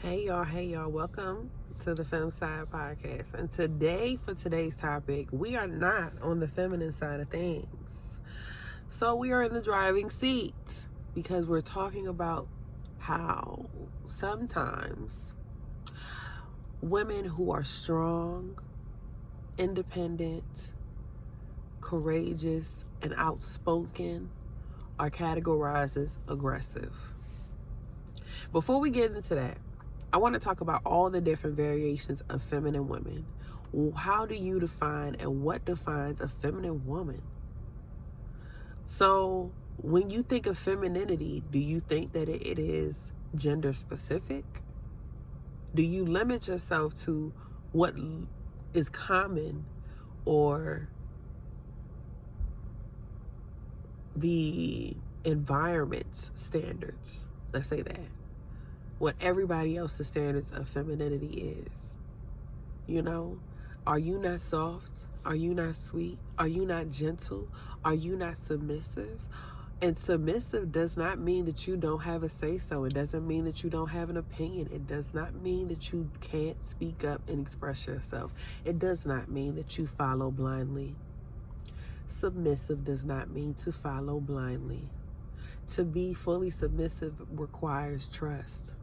Hey y'all, welcome to the Fem Side Podcast. And today, for today's topic, we are not on the feminine side of things. So we are in the driving seat because we're talking about how sometimes women who are strong, independent, courageous, and outspoken are categorized as aggressive. Before we get into that, I want to talk about all the different variations of feminine women. How do you define and what defines a feminine woman? So when you think of femininity, do you think that it is gender specific? Do you limit yourself to what is common or the environment's standards? Let's say that. What everybody else's standards of femininity is. You know, are you not soft? Are you not sweet? Are you not gentle? Are you not submissive? And submissive does not mean that you don't have a say-so. It doesn't mean that you don't have an opinion. It does not mean that you can't speak up and express yourself. It does not mean that you follow blindly. Submissive does not mean to follow blindly. To be fully submissive requires trust.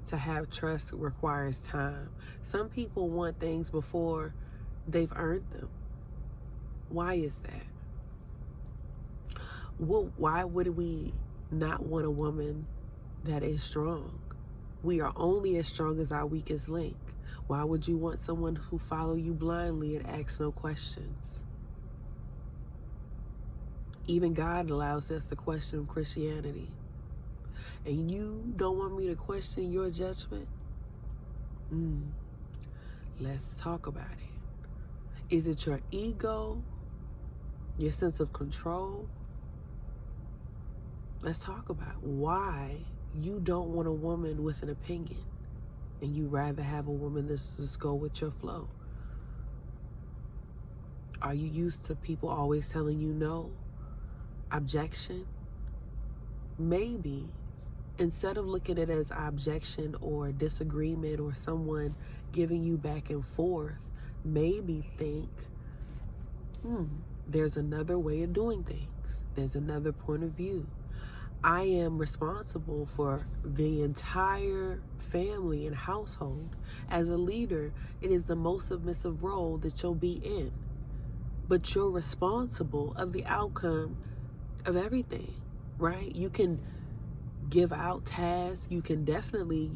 To have trust requires time. Some people want things before they've earned them. Why is that? Well, why would we not want a woman that is strong? We are only as strong as our weakest link. Why would you want someone who follow you blindly and asks no questions? Even God allows us to question Christianity. And you don't want me to question your judgment? Let's talk about it. Is it your ego? Your sense of control? Let's talk about why you don't want a woman with an opinion and you rather have a woman that's just go with your flow. Are you used to people always telling you no? Objection? Maybe instead of looking at it as objection or disagreement or someone giving you back and forth, maybe think, there's another way of doing things. There's another point of view. I am responsible for the entire family and household. As a leader, it is the most submissive role that you'll be in. But you're responsible of the outcome of everything, right? You can give out tasks. You can definitely,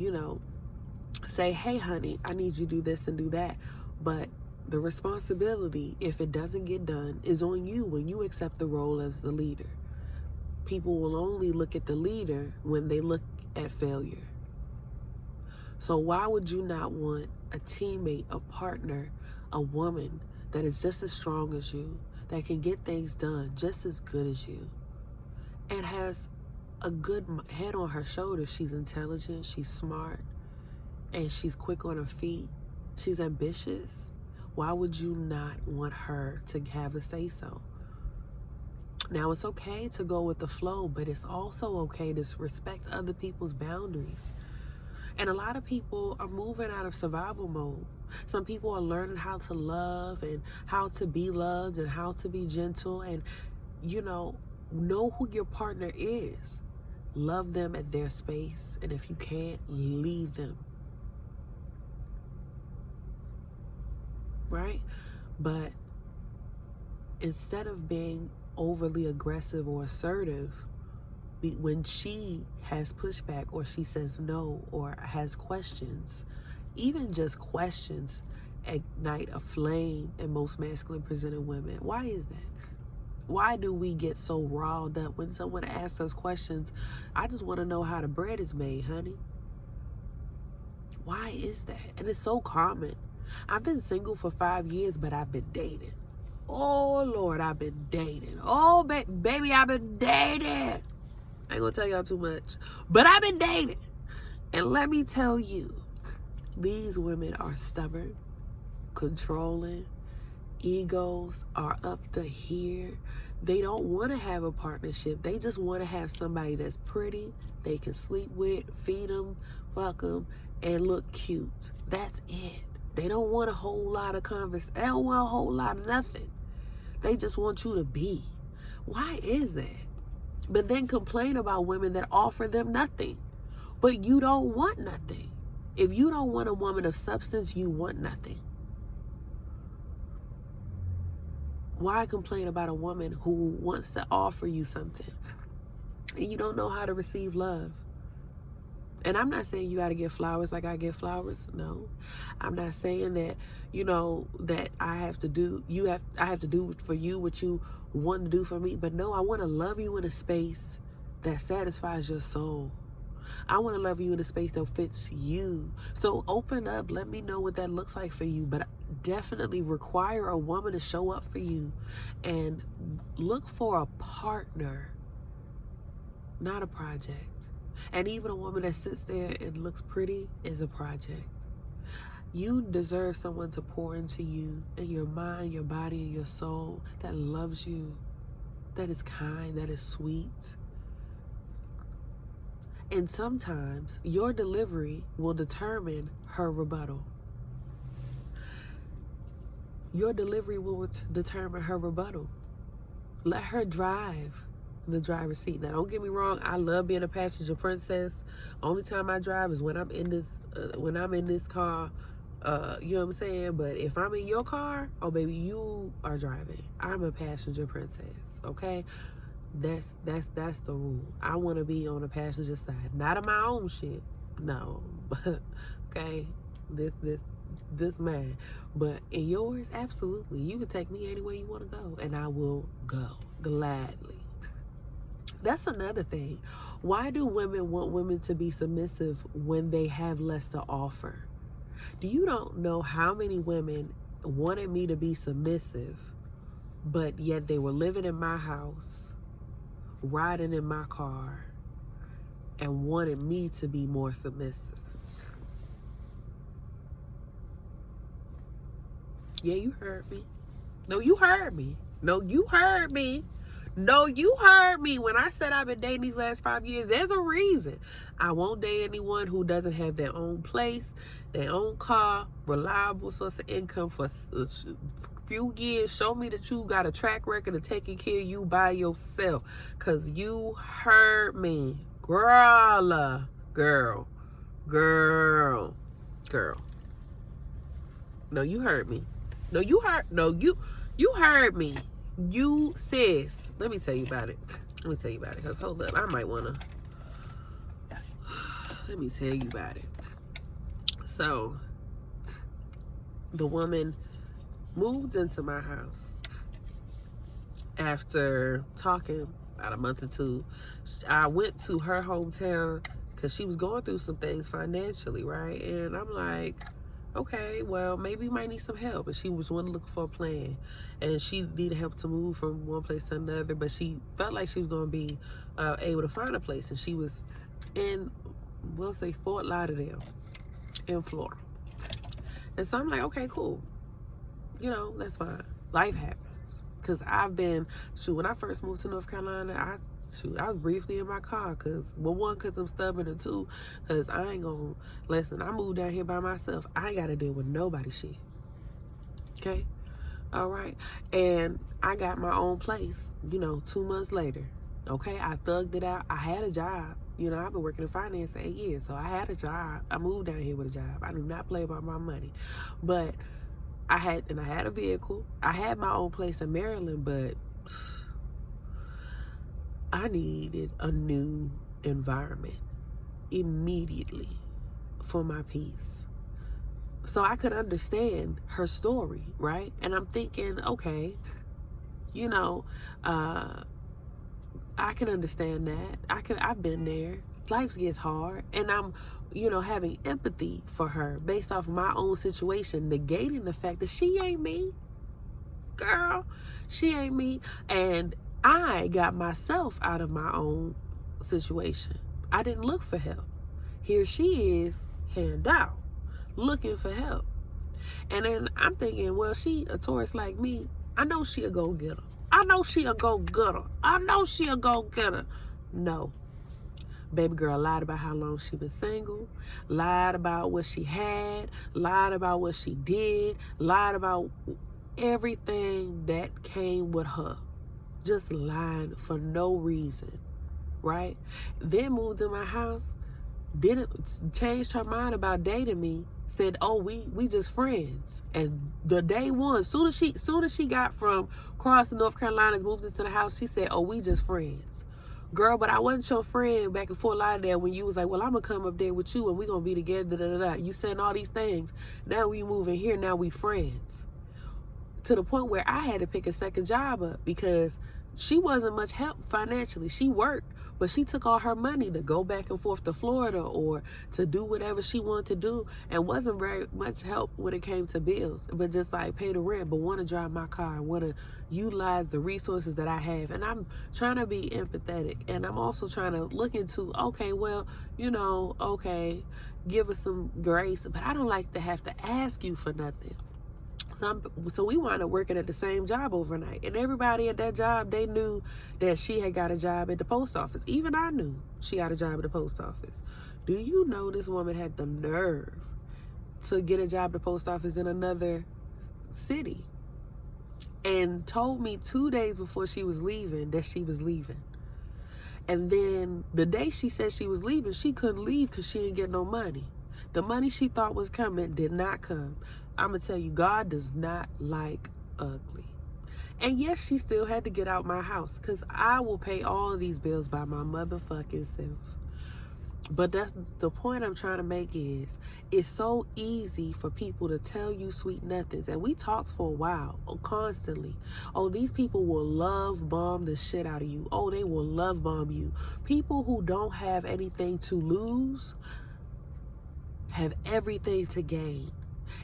say, hey, honey, I need you to do this and do that. But the responsibility, if it doesn't get done, is on you when you accept the role as the leader. People will only look at the leader when they look at failure. So why would you not want a teammate, a partner, a woman that is just as strong as you, that can get things done just as good as you, and has a good head on her shoulders? She's intelligent, she's smart, and she's quick on her feet. She's ambitious. Why would you not want her to have a say-so? Now, it's okay to go with the flow, but it's also okay to respect other people's boundaries. And a lot of people are moving out of survival mode. Some people are learning how to love and how to be loved and how to be gentle and, know who your partner is. Love them at their space. And if you can't, leave them. Right? But instead of being overly aggressive or assertive, when she has pushback or she says no or has questions, even just questions ignite a flame in most masculine presented women. Why is that? Why do we get so riled up when someone asks us questions? I just want to know how the bread is made, honey. Why is that? And it's so common. I've been single for 5 years, but I've been dating. Oh, Lord, I've been dating. Oh, baby, I've been dating. I ain't gonna tell y'all too much, but I've been dating. And let me tell you, these women are stubborn, controlling, egos are up to here. They don't want to have a partnership. They just want to have somebody that's pretty, they can sleep with, feed them, fuck them, and look cute. That's it. They don't want a whole lot of conversation. They don't want a whole lot of nothing. They just want you to be. Why is that? But then complain about women that offer them nothing. But you don't want nothing. If you don't want a woman of substance, you want nothing. Why complain about a woman who wants to offer you something and you don't know how to receive love? And I'm not saying you got to get flowers like I get flowers. No. I'm not saying that, that I have to do for you what you want to do for me. But no, I want to love you in a space that satisfies your soul. I want to love you in a space that fits you. So open up. Let me know what that looks like for you. But definitely require a woman to show up for you and look for a partner, not a project. And even a woman that sits there and looks pretty is a project. You deserve someone to pour into you and your mind, your body, and your soul that loves you, that is kind, that is sweet. And sometimes your delivery will determine her rebuttal. Your delivery will determine her rebuttal. Let her drive the driver's seat. Now, don't get me wrong. I love being a passenger princess. Only time I drive is when I'm in this car. You know what I'm saying? But if I'm in your car, oh baby, you are driving. I'm a passenger princess. Okay, that's the rule. I want to be on the passenger side, not of my own shit. No, okay. This man, but in yours, absolutely. You can take me anywhere you want to go, and I will go gladly. That's another thing. Why do women want women to be submissive when they have less to offer? Do you don't know how many women wanted me to be submissive, but yet they were living in my house, riding in my car, and wanted me to be more submissive? Yeah, you heard me. No, you heard me. No, you heard me. No, you heard me. When I said I've been dating these last 5 years, there's a reason. I won't date anyone who doesn't have their own place, their own car, reliable source of income for a few years. Show me that you got a track record of taking care of you by yourself. Because you heard me. Girl. No, you heard me. You heard me. You sis. Let me tell you about it. Because hold up, I might want to. Let me tell you about it. So, the woman moved into my house after talking about a month or two. I went to her hometown because she was going through some things financially, right? And I'm like, okay, well, maybe you might need some help. And she was one looking for a plan. And she needed help to move from one place to another. But she felt like she was going to be able to find a place. And she was in, we'll say, Fort Lauderdale in Florida. And so I'm like, okay, cool. That's fine. Life happens. Because I've been, when I first moved to North Carolina, I was briefly in my car because I'm stubborn, and two, because I ain't gonna listen. I moved down here by myself. I ain't gotta deal with nobody's shit. Okay? All right? And I got my own place, 2 months later. Okay? I thugged it out. I had a job. I've been working in finance 8 years, so I had a job. I moved down here with a job. I do not play about my money. But I had a vehicle. I had my own place in Maryland, but I needed a new environment immediately for my peace. So I could understand her story, right? And I'm thinking, okay, I can understand that. I've been there. Life gets hard. And I'm, having empathy for her based off my own situation, negating the fact that she ain't me. Girl, she ain't me. And I got myself out of my own situation. I didn't look for help. Here she is, hand out, looking for help. And then I'm thinking, well, she a Taurus like me. I know she a go-getter. No. Baby girl lied about how long she been single, lied about what she had, lied about what she did, lied about everything that came with her. Just lied for no reason, right? Then moved in my house, didn't changed her mind about dating me, said, oh, we just friends. And the day one, soon as she got from crossing North Carolina, moved into the house, she said, oh, we just friends. Girl, but I wasn't your friend back and forth like that when you was like, well, I'm gonna come up there with you and we gonna be together, da, da, da. You saying all these things. Now we moving here, now we friends. To the point where I had to pick a second job up because she wasn't much help financially. She worked, but she took all her money to go back and forth to Florida or to do whatever she wanted to do, and wasn't very much help when it came to bills, but just like pay the rent, but want to drive my car, want to utilize the resources that I have. And I'm trying to be empathetic, and I'm also trying to look into, okay, well, okay, give us some grace, but I don't like to have to ask you for nothing. So we wound up working at the same job overnight. And everybody at that job, they knew that she had got a job at the post office. Even I knew she got a job at the post office. Do you know this woman had the nerve to get a job at the post office in another city? And told me 2 days before she was leaving that she was leaving. And then the day she said she was leaving, she couldn't leave because she didn't get no money. The money she thought was coming did not come. I'm going to tell you, God does not like ugly. And yes, she still had to get out my house because I will pay all of these bills by my motherfucking self. But that's the point I'm trying to make is it's so easy for people to tell you sweet nothings. And we talked for a while, constantly. Oh, these people will love bomb the shit out of you. Oh, they will love bomb you. People who don't have anything to lose have everything to gain.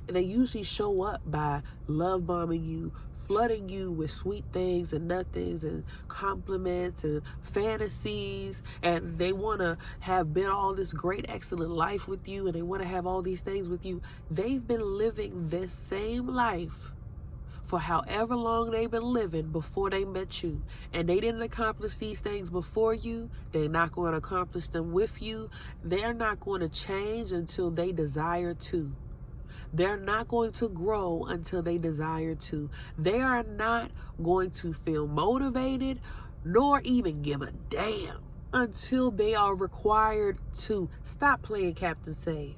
And they usually show up by love bombing you, flooding you with sweet things and nothings and compliments and fantasies. And they want to have been all this great, excellent life with you. And they want to have all these things with you. They've been living this same life for however long they've been living before they met you. And they didn't accomplish these things before you. They're not going to accomplish them with you. They're not going to change until they desire to. They're not going to grow until they desire to. They are not going to feel motivated nor even give a damn until they are required to. Stop playing Captain Save.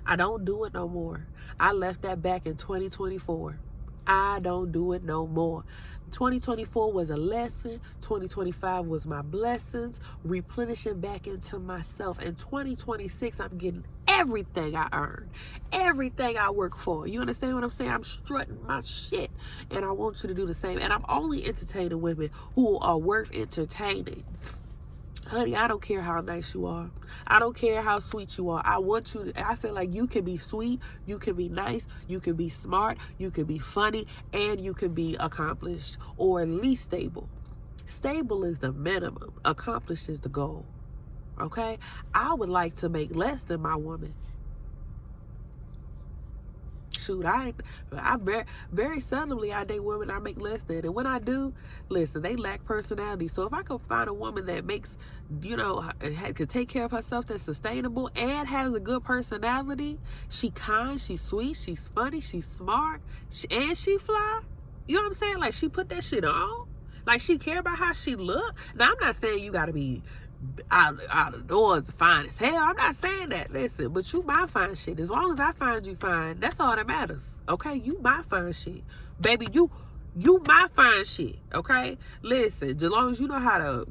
I don't do it no more. I left that back in 2024. I don't do it no more. 2024 was a lesson. 2025 was my blessings, replenishing back into myself. In 2026, I'm getting everything I earned, everything I work for. You understand what I'm saying? I'm strutting my shit, and I want you to do the same. And I'm only entertaining women who are worth entertaining. Honey, I don't care how nice you are. I don't care how sweet you are. I feel like you can be sweet, you can be nice, you can be smart, you can be funny, and you can be accomplished, or at least stable. Stable is the minimum. Accomplished is the goal. Okay? I would like to make less than my woman. Shoot, I very seldomly I date women I make less than, and when I do, listen, they lack personality. So if I could find a woman that makes, could take care of herself, that's sustainable and has a good personality, she kind, she's sweet, she's funny, she's smart, and she fly. You know what I'm saying? Like she put that shit on. Like she care about how she look. Now I'm not saying you gotta be out of doors fine as hell. I'm not saying that. Listen, but you my fine shit. As long as I find you fine, that's all that matters. Okay? You my fine shit. Baby, you my fine shit. Okay? Listen, as long as you know how to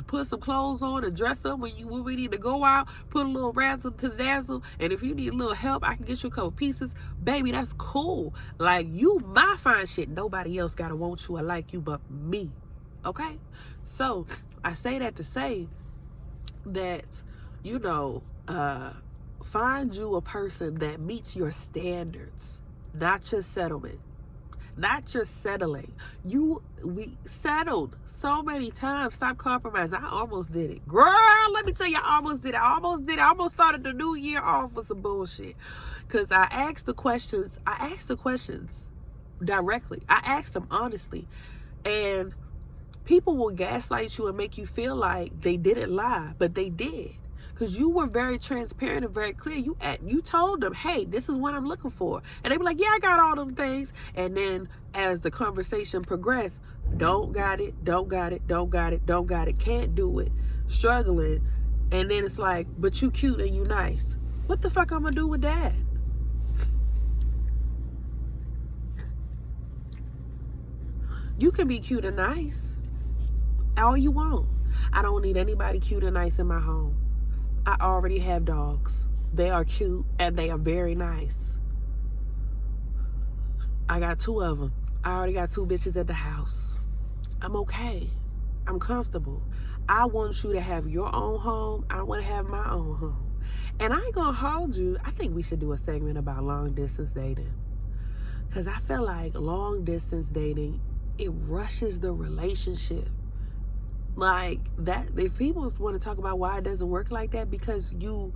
put some clothes on and dress up when we need to go out, put a little razzle to the dazzle, and if you need a little help, I can get you a couple pieces. Baby, that's cool. Like, you my fine shit. Nobody else gotta want you or like you but me. Okay? So, I say that to say that, find you a person that meets your standards, not your settlement, not your settling. We settled so many times. Stop compromising. I almost did it. Girl, let me tell you, I almost did it. I almost started the new year off with some bullshit. Because I asked the questions directly. I asked them honestly. And People will gaslight you and make you feel like they didn't lie, but they did. Because you were very transparent and very clear. You told them, hey, this is what I'm looking for. And they be like, yeah, I got all them things. And then as the conversation progressed, don't got it, don't got it, don't got it, don't got it, can't do it, struggling. And then it's like, but you cute and you nice. What the fuck I'm gonna do with that? You can be cute and nice all you want. I don't need anybody cute and nice in my home. I already have dogs. They are cute and they are very nice. I got 2 of them. I already got 2 bitches at the house. I'm okay. I'm comfortable. I want you to have your own home. I want to have my own home. And I ain't gonna hold you. I think we should do a segment about long distance dating. Because I feel like long distance dating, it rushes the relationship. Like that, if people want to talk about why it doesn't work like that, because you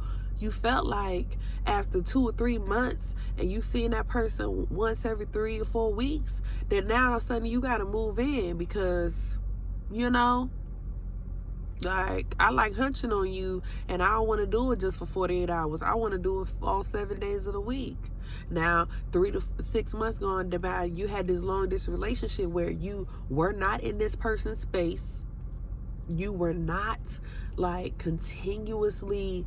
felt like after 2 or 3 months and you seeing that person once every 3 or 4 weeks, that now all of a sudden you got to move in because, like, I like hunching on you and I don't want to do it just for 48 hours. I want to do it all 7 days of the week. Now, 3 to 6 months gone by, you had this long distance relationship where you were not in this person's space. You were not like continuously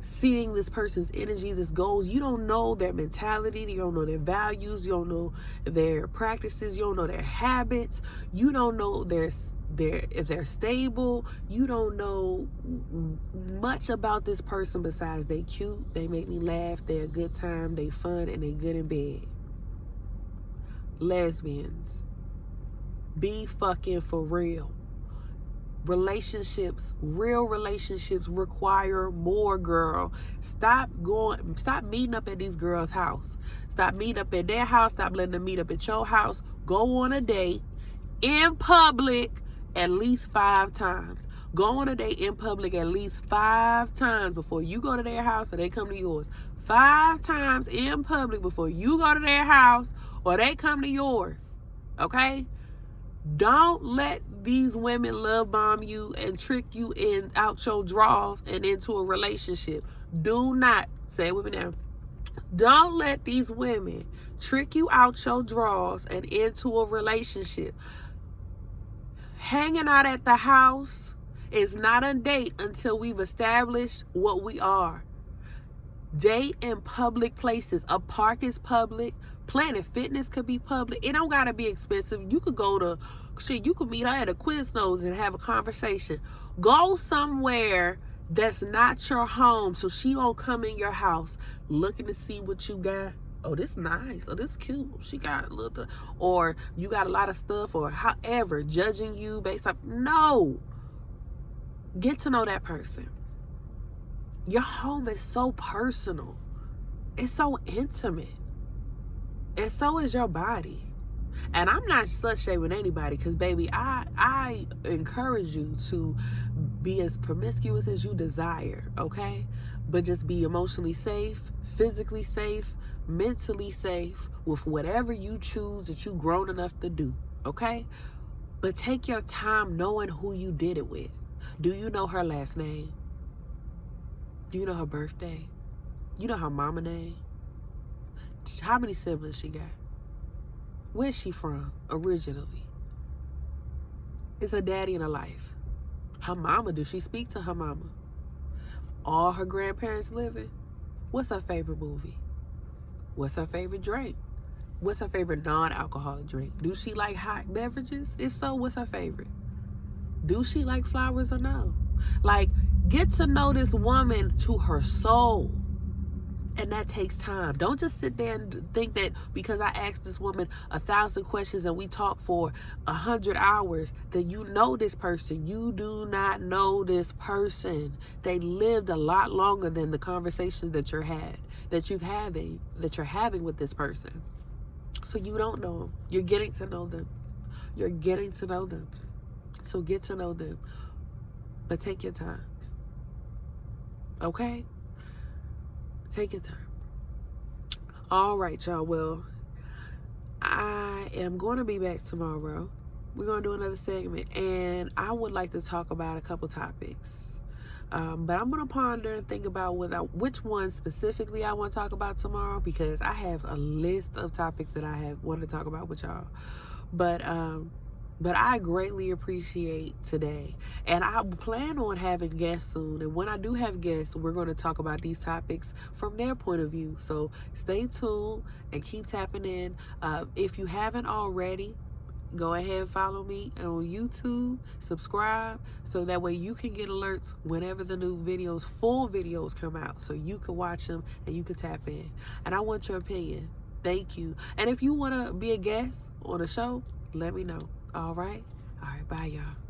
seeing this person's energy, this goals. You don't know their mentality, you don't know their values, you don't know their practices, you don't know their habits, you don't know if they're stable, you don't know much about this person besides they cute, they make me laugh, they're a good time, they fun, and they good in bed. Lesbians, be fucking for real. Relationships, real relationships require more, girl. Stop meeting up at these girls' house. Stop meeting up at their house. Stop letting them meet up at your house. Go on a date in public at least 5 times. Go on a date in public at least 5 times before you go to their house or they come to yours. 5 times in public before you go to their house or they come to yours. Okay? Don't let these women love bomb you and trick you out your drawers and into a relationship. Do not, say it with me now. Don't let these women trick you out your drawers and into a relationship. Hanging out at the house is not a date until we've established what we are. Date in public places. A park is public. Planet Fitness could be public. It don't gotta be expensive. You could go to you could meet her at a Quiznos and have a conversation. Go somewhere that's not your home so she won't come in your house looking to see what you got. Oh, this nice. Oh, this cute. She got a little, or you got a lot of stuff, or however, judging you based on. No. Get to know that person. Your home is so personal. It's so intimate. And so is your body. And I'm not slut shaming anybody because, baby, I encourage you to be as promiscuous as you desire, okay? But just be emotionally safe, physically safe, mentally safe with whatever you choose that you've grown enough to do, okay? But take your time knowing who you did it with. Do you know her last name? Do you know her birthday? You know her mama name? How many siblings she got? Where's she from originally? Is her daddy in her life? Her mama, does she speak to her mama? All her grandparents living? What's her favorite movie? What's her favorite drink? What's her favorite non-alcoholic drink? Do she like hot beverages? If so, what's her favorite? Do she like flowers or no? Like, get to know this woman to her soul. And that takes time. Don't just sit there and think that because I asked this woman 1,000 questions and we talked for 100 hours, that you know this person. You do not know this person. They lived a lot longer than the conversations that you're having with this person. So you don't know them. You're getting to know them. You're getting to know them. So get to know them. But take your time. Okay? Take your time. All right, y'all. Well, I am going to be back tomorrow. We're going to do another segment, and I would like to talk about a couple topics. But I'm going to ponder and think about which one specifically I want to talk about tomorrow, because I have a list of topics that I want to talk about with y'all. But I greatly appreciate today, and I plan on having guests soon. And when I do have guests, we're going to talk about these topics from their point of view. So stay tuned and keep tapping in. If you haven't already, go ahead and follow me on YouTube, subscribe, so that way you can get alerts whenever the new full videos come out, so you can watch them and you can tap in. And I want your opinion. Thank you. And if you want to be a guest on the show, let me know. All right, bye y'all.